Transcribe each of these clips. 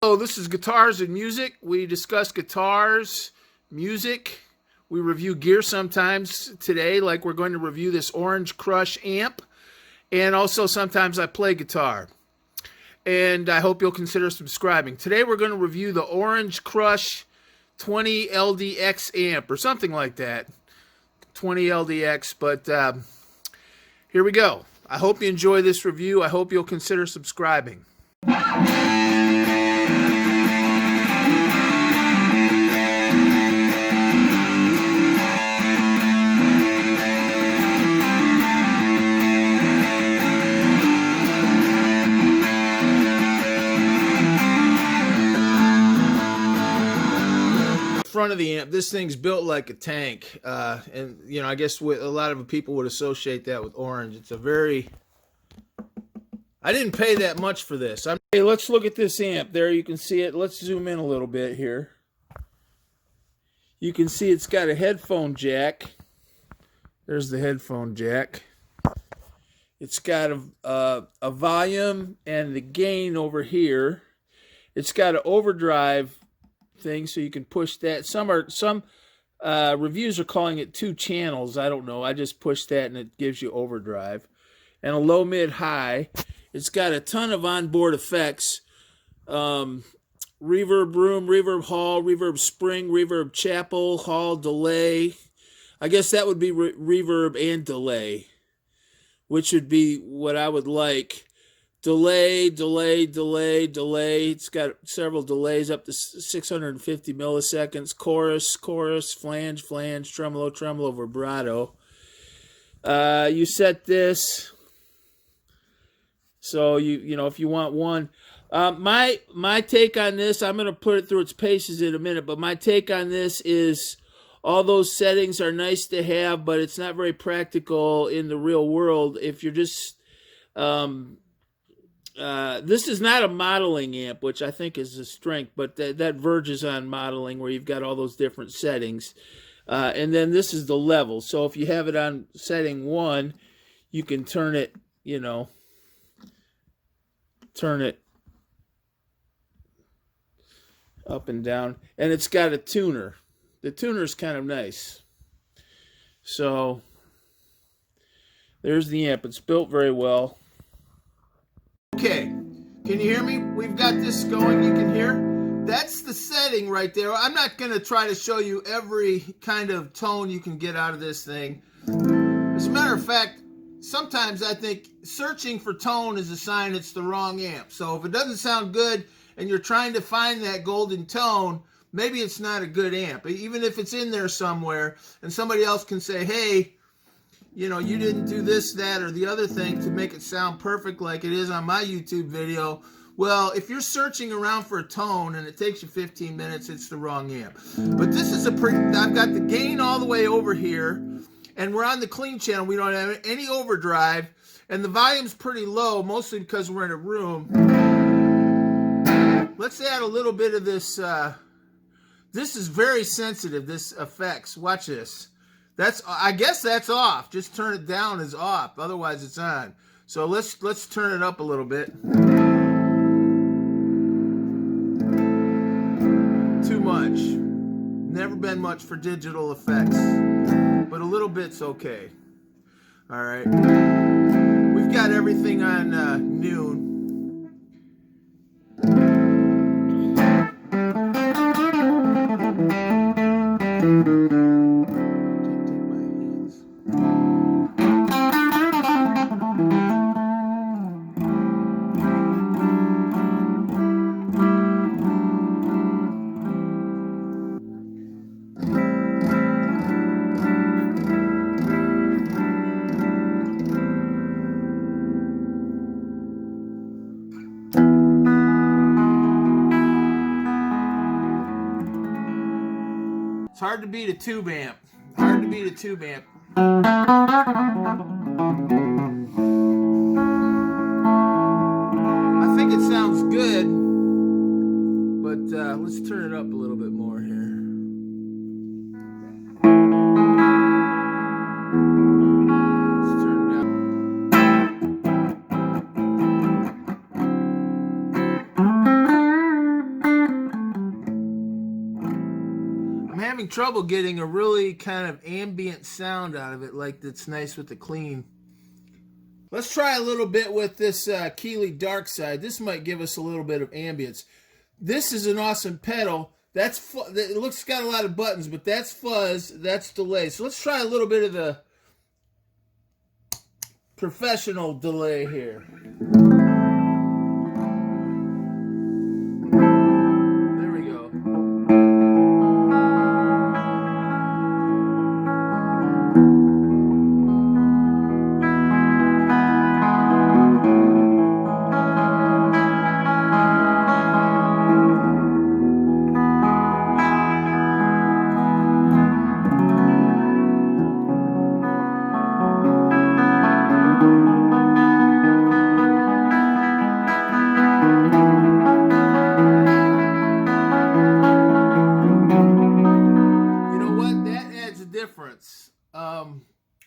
Hello, this is Guitars and Music. We discuss guitars, music. We review gear sometimes today, like we're going to review this Orange Crush amp. And also sometimes I play guitar. And I hope you'll consider subscribing. Today we're going to review the Orange Crush 20 LDX amp or something like that. 20 LDX, but here we go. I hope you enjoy this review. I hope you'll consider subscribing. Front of the amp, this thing's built like a tank, and you know, I guess a lot of people would associate that with Orange. It's a very, I didn't pay that much for this. Hey, let's look at this amp. There you can see it. Let's zoom in a little bit here. You can see it's got a headphone jack. There's the headphone jack. It's got a volume and the gain over here. It's got an overdrive thing, so you can push that. Some reviews are calling it 2 channels. I don't know. I just push that and it gives you overdrive. And a low, mid, high. It's got a ton of onboard effects. Reverb room, reverb hall, reverb spring, reverb chapel, hall, delay. I guess that would be reverb and delay, which would be what I would like. Delay, delay, delay, delay. It's got several delays up to 650 milliseconds. Chorus, chorus, flange, flange, tremolo, tremolo, vibrato. You set this. So you know, if you want one. My take on this, I'm going to put it through its paces in a minute, but my take on this is all those settings are nice to have, but it's not very practical in the real world if you're just this is not a modeling amp, which I think is a strength, but that verges on modeling where you've got all those different settings. And then this is the level. So if you have it on setting 1, you can turn it, you know, turn it up and down. And it's got a tuner. The tuner is kind of nice. So there's the amp. It's built very well. Okay, can you hear me? We've got this going, you can hear. That's the setting right there. I'm not going to try to show you every kind of tone you can get out of this thing. As a matter of fact, sometimes I think searching for tone is a sign it's the wrong amp. So if it doesn't sound good and you're trying to find that golden tone, maybe it's not a good amp. Even if it's in there somewhere and somebody else can say, hey, you know, you didn't do this, that, or the other thing to make it sound perfect like it is on my YouTube video. Well, if you're searching around for a tone and it takes you 15 minutes, it's the wrong amp. But this is I've got the gain all the way over here, and we're on the clean channel. We don't have any overdrive, and the volume's pretty low, mostly because we're in a room. Let's add a little bit of this. This is very sensitive, this effects. Watch this. I guess that's off. Just turn it down as off. Otherwise it's on. So let's turn it up a little bit. Too much. Never been much for digital effects. But a little bit's okay. Alright. We've got everything on noon. It's hard to beat a tube amp. Hard to beat a tube amp. I think it sounds good, but let's turn it up a little bit more here. Let's turn it down. having trouble getting a really kind of ambient sound out of it, like that's nice with the clean. Let's try a little bit with this Keeley Dark Side. This might give us a little bit of ambience. This is an awesome pedal. It looks got a lot of buttons, but that's fuzz, that's delay. So let's try a little bit of the professional delay here. There we go.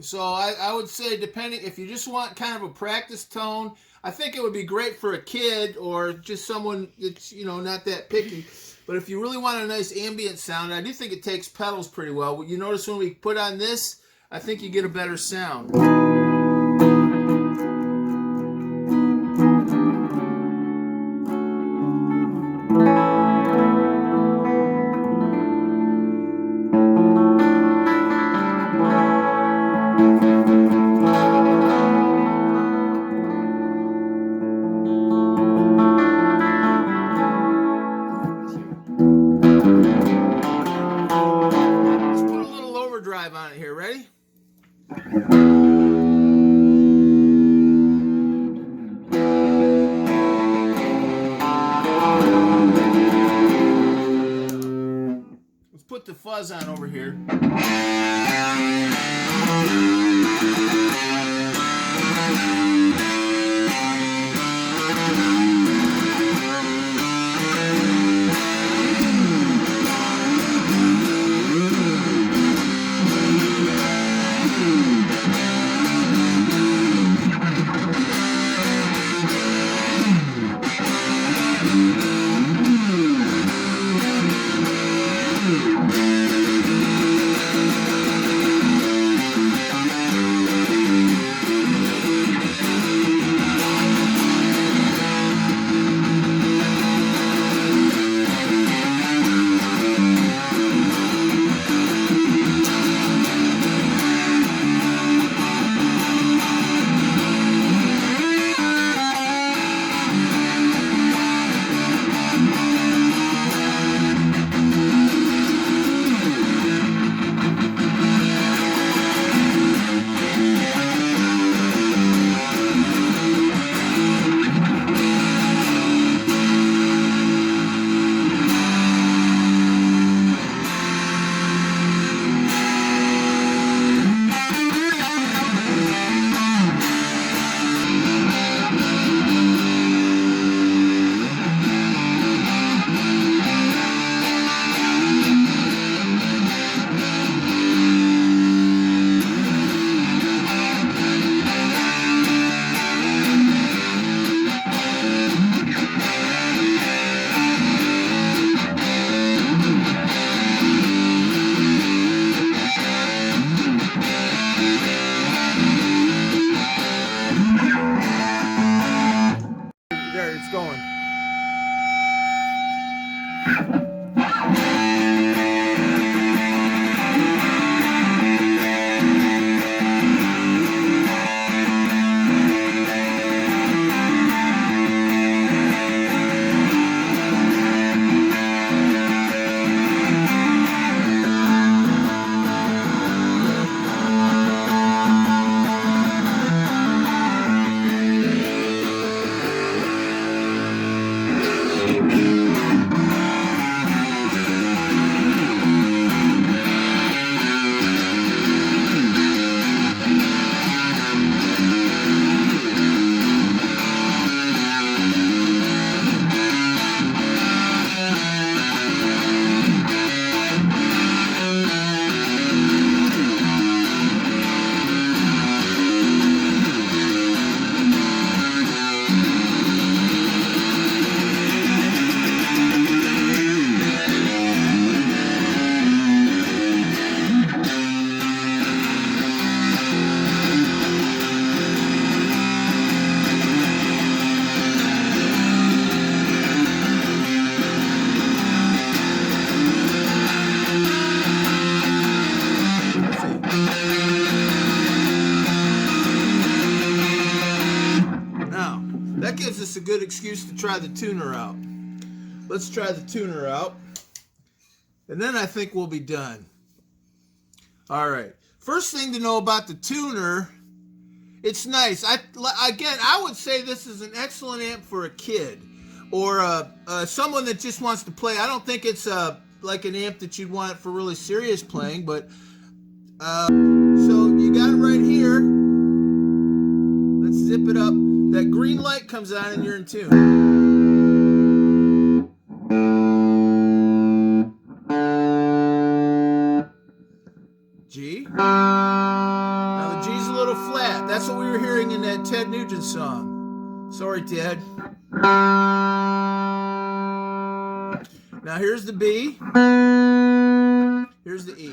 So I would say, depending, if you just want kind of a practice tone, I think it would be great for a kid or just someone that's, you know, not that picky. But if you really want a nice ambient sound, I do think it takes pedals pretty well. You notice when we put on this, I think you get a better sound. On it here, ready? Let's put the fuzz on over here. It's going. us a good excuse to try the tuner out. Let's try the tuner out, and then I think we'll be done. All right. First thing to know about the tuner, it's nice. I would say this is an excellent amp for a kid or someone that just wants to play. I don't think it's like an amp that you'd want for really serious playing, but so you got it right here. Let's zip it up. That green light comes on and you're in tune. G. Now the G's a little flat. That's what we were hearing in that Ted Nugent song. Sorry, Ted. Now here's the B. Here's the E.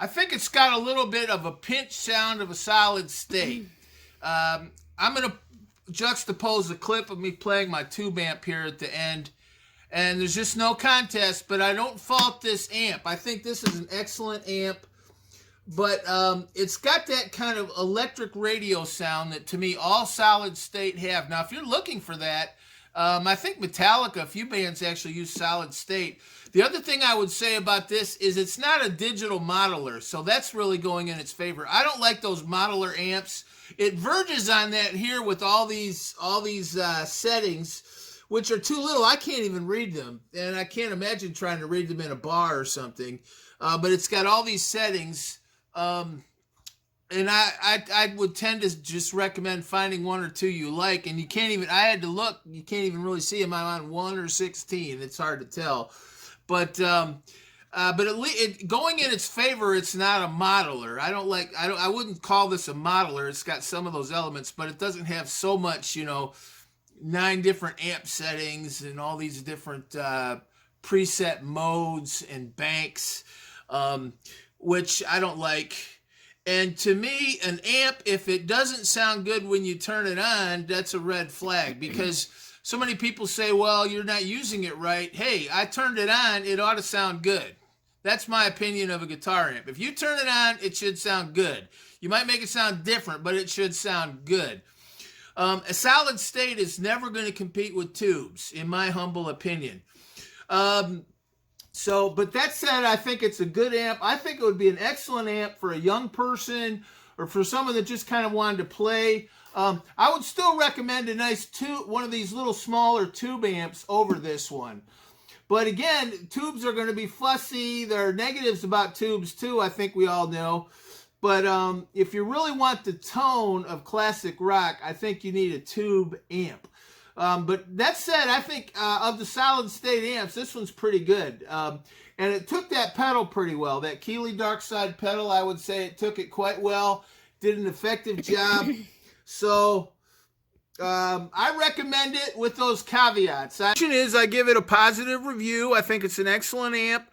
I think it's got a little bit of a pinch sound of a solid state. I'm going to juxtapose a clip of me playing my tube amp here at the end. And there's just no contest, but I don't fault this amp. I think this is an excellent amp. But it's got that kind of electric radio sound that, to me, all solid state have. Now, if you're looking for that, I think Metallica, a few bands actually use solid state. The other thing I would say about this is it's not a digital modeler, so that's really going in its favor. I don't like those modeler amps. It verges on that here with all these settings, which are too little. I can't even read them, and I can't imagine trying to read them in a bar or something. But it's got all these settings, and I would tend to just recommend finding one or two you like, and you can't even, I had to look, you can't even really see them. I'm on 1 or 16. It's hard to tell. But at least going in its favor, it's not a modeler. I wouldn't call this a modeler. It's got some of those elements, but it doesn't have so much, 9 different amp settings and all these different preset modes and banks, which I don't like. And to me, an amp, if it doesn't sound good when you turn it on, that's a red flag, because so many people say, well, you're not using it right. Hey, I turned it on. It ought to sound good. That's my opinion of a guitar amp. If you turn it on, it should sound good. You might make it sound different, but it should sound good. A solid state is never going to compete with tubes, in my humble opinion. But that said, I think it's a good amp. I think it would be an excellent amp for a young person or for someone that just kind of wanted to play. I would still recommend a nice one of these little smaller tube amps over this one. But again, tubes are going to be fussy. There are negatives about tubes too, I think we all know. But if you really want the tone of classic rock, I think you need a tube amp. But that said, I think of the solid state amps, this one's pretty good. And it took that pedal pretty well. That Keeley Dark Side pedal, I would say it took it quite well. Did an effective job. So I recommend it with those caveats. I give it a positive review. I think it's an excellent amp.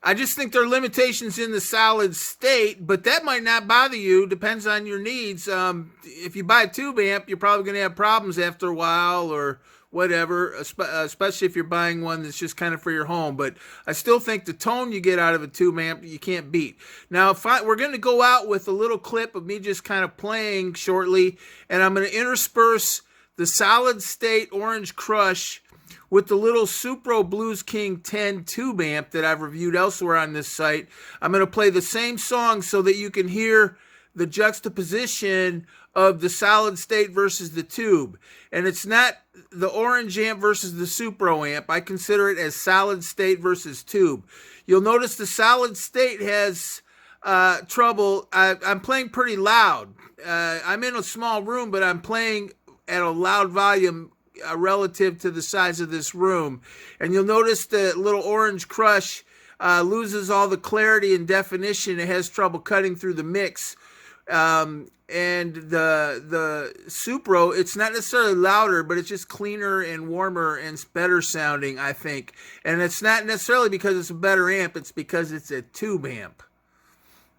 I just think there are limitations in the solid state, but that might not bother you. Depends on your needs. If you buy a tube amp, you're probably going to have problems after a while or whatever, especially if you're buying one that's just kind of for your home. But I still think the tone you get out of a tube amp, you can't beat. Now, we're going to go out with a little clip of me just kind of playing shortly, and I'm going to intersperse the solid state Orange Crush with the little Supro Blues King 10 tube amp that I've reviewed elsewhere on this site. I'm going to play the same song so that you can hear the juxtaposition of the solid state versus the tube. And it's not the Orange amp versus the Supro amp. I consider it as solid state versus tube. You'll notice the solid state has trouble. I'm playing pretty loud. I'm in a small room, but I'm playing at a loud volume relative to the size of this room. And you'll notice the little orange crush loses all the clarity and definition. It has trouble cutting through the mix. And the Supro, it's not necessarily louder, but it's just cleaner and warmer and better sounding, I think. And it's not necessarily because it's a better amp, it's because it's a tube amp.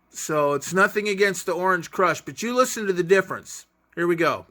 So it's nothing against the Orange Crush, but you listen to the difference. Here we go.